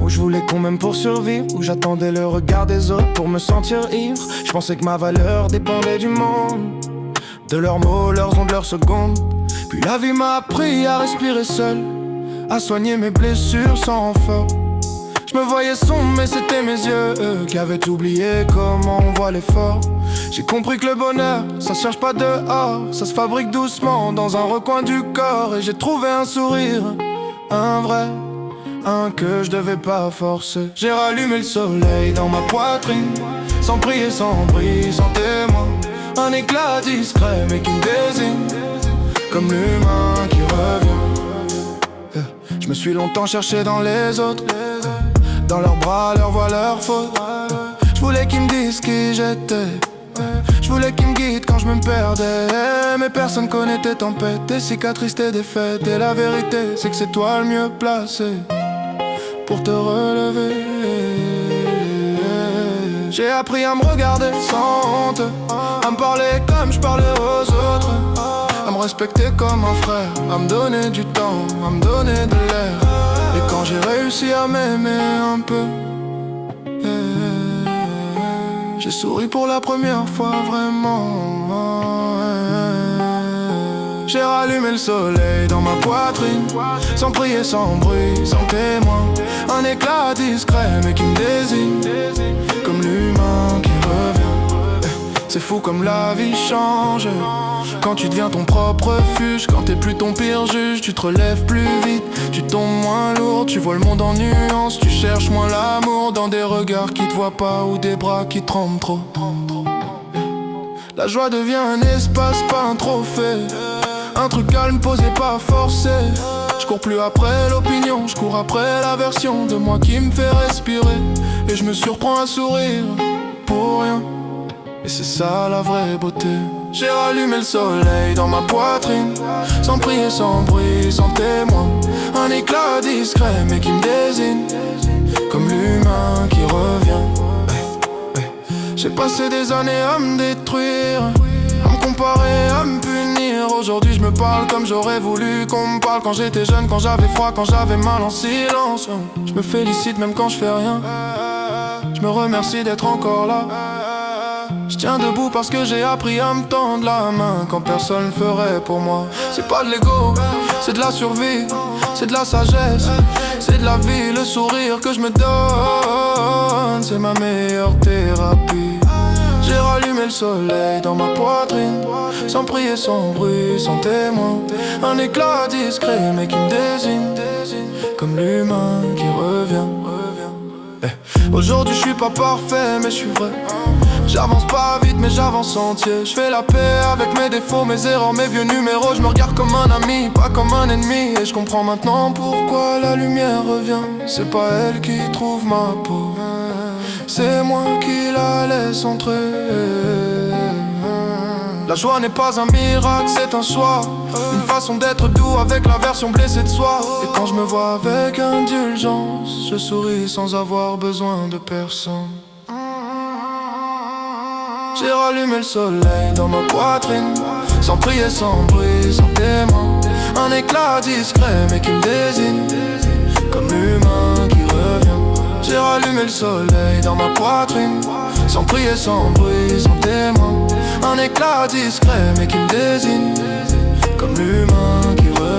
où je voulais qu'on m'aime pour survivre, où j'attendais le regard des autres pour me sentir ivre. Je pensais que ma valeur dépendait du monde, de leurs mots, leurs ondes, leurs secondes. Puis la vie m'a appris à respirer seul, à soigner mes blessures sans renfort. Je me voyais sombre mais c'était mes yeux qui avaient oublié comment on voit l'effort. J'ai compris que le bonheur, ça se cherche pas dehors, ça se fabrique doucement dans un recoin du corps. Et j'ai trouvé un sourire, un vrai, un que je devais pas forcer. J'ai rallumé le soleil dans ma poitrine, sans prier, sans bruit, sans témoin. Un éclat discret mais qui me désigne, comme l'humain qui revient. Je me suis longtemps cherché dans les autres, dans leurs bras, leurs voix, leurs fautes. Je voulais qu'ils me disent qui j'étais, je voulais qu'ils me guident quand je me perdais. Mais personne connaît tes tempêtes, tes cicatrices, tes défaites. Et la vérité, c'est que c'est toi le mieux placé pour te relever. J'ai appris à me regarder sans honte, à me parler comme je parlais aux autres, à me respecter comme un frère, à me donner du temps, à me donner de l'air. Et quand j'ai réussi à m'aimer un peu, j'ai souri pour la première fois vraiment. J'ai rallumé le soleil dans ma poitrine, sans prier, sans bruit, sans témoin. Un éclat discret mais qui me désigne, comme l'humain qui revient. C'est fou comme la vie change, quand tu deviens ton propre refuge. Quand t'es plus ton pire juge, tu te relèves plus vite, tu tombes moins lourd, tu vois le monde en nuances. Tu cherches moins l'amour dans des regards qui te voient pas ou des bras qui tremblent trop. La joie devient un espace, pas un trophée, un truc calme posé, pas forcé. Je cours plus après l'opinion, je cours après la version de moi qui me fait respirer. Et je me surprends à sourire pour rien, et c'est ça la vraie beauté. J'ai rallumé le soleil dans ma poitrine, sans prier, sans bruit, sans témoin. Un éclat discret mais qui me désigne, comme l'humain qui revient. J'ai passé des années à me détruire, à me comparer, à me punir. Aujourd'hui je me parle comme j'aurais voulu qu'on me parle quand j'étais jeune, quand j'avais froid, quand j'avais mal, en silence. Je me félicite même quand je fais rien, je me remercie d'être encore là. Je tiens debout parce que j'ai appris à me tendre la main quand personne ne ferait pour moi. C'est pas de l'ego, c'est de la survie, c'est de la sagesse, c'est de la vie. Le sourire que je me donne, c'est ma meilleure thérapie. J'ai rallumé le soleil dans ma poitrine, sans prier, sans bruit, sans témoin. Un éclat discret mais qui me désigne, comme l'humain qui revient. Aujourd'hui je suis pas parfait mais je suis vrai. J'avance pas vite mais j'avance entier. Je fais la paix avec mes défauts, mes erreurs, mes vieux numéros. Je me regarde comme un ami, pas comme un ennemi. Et je comprends maintenant pourquoi la lumière revient. C'est pas elle qui trouve ma peau, c'est moi qui la laisse entrer. La joie n'est pas un miracle, c'est un choix, une façon d'être doux avec la version blessée de soi. Et quand je me vois avec indulgence, je souris sans avoir besoin de personne. J'ai rallumé le soleil dans ma poitrine, sans prier, sans bruit, sans témoin. Un éclat discret mais qui me désigne, comme l'humain qui revient. J'ai rallumé le soleil dans ma poitrine, sans prier, sans bruit, sans témoin. Un éclat discret mais qui me désigne, comme l'humain qui revient.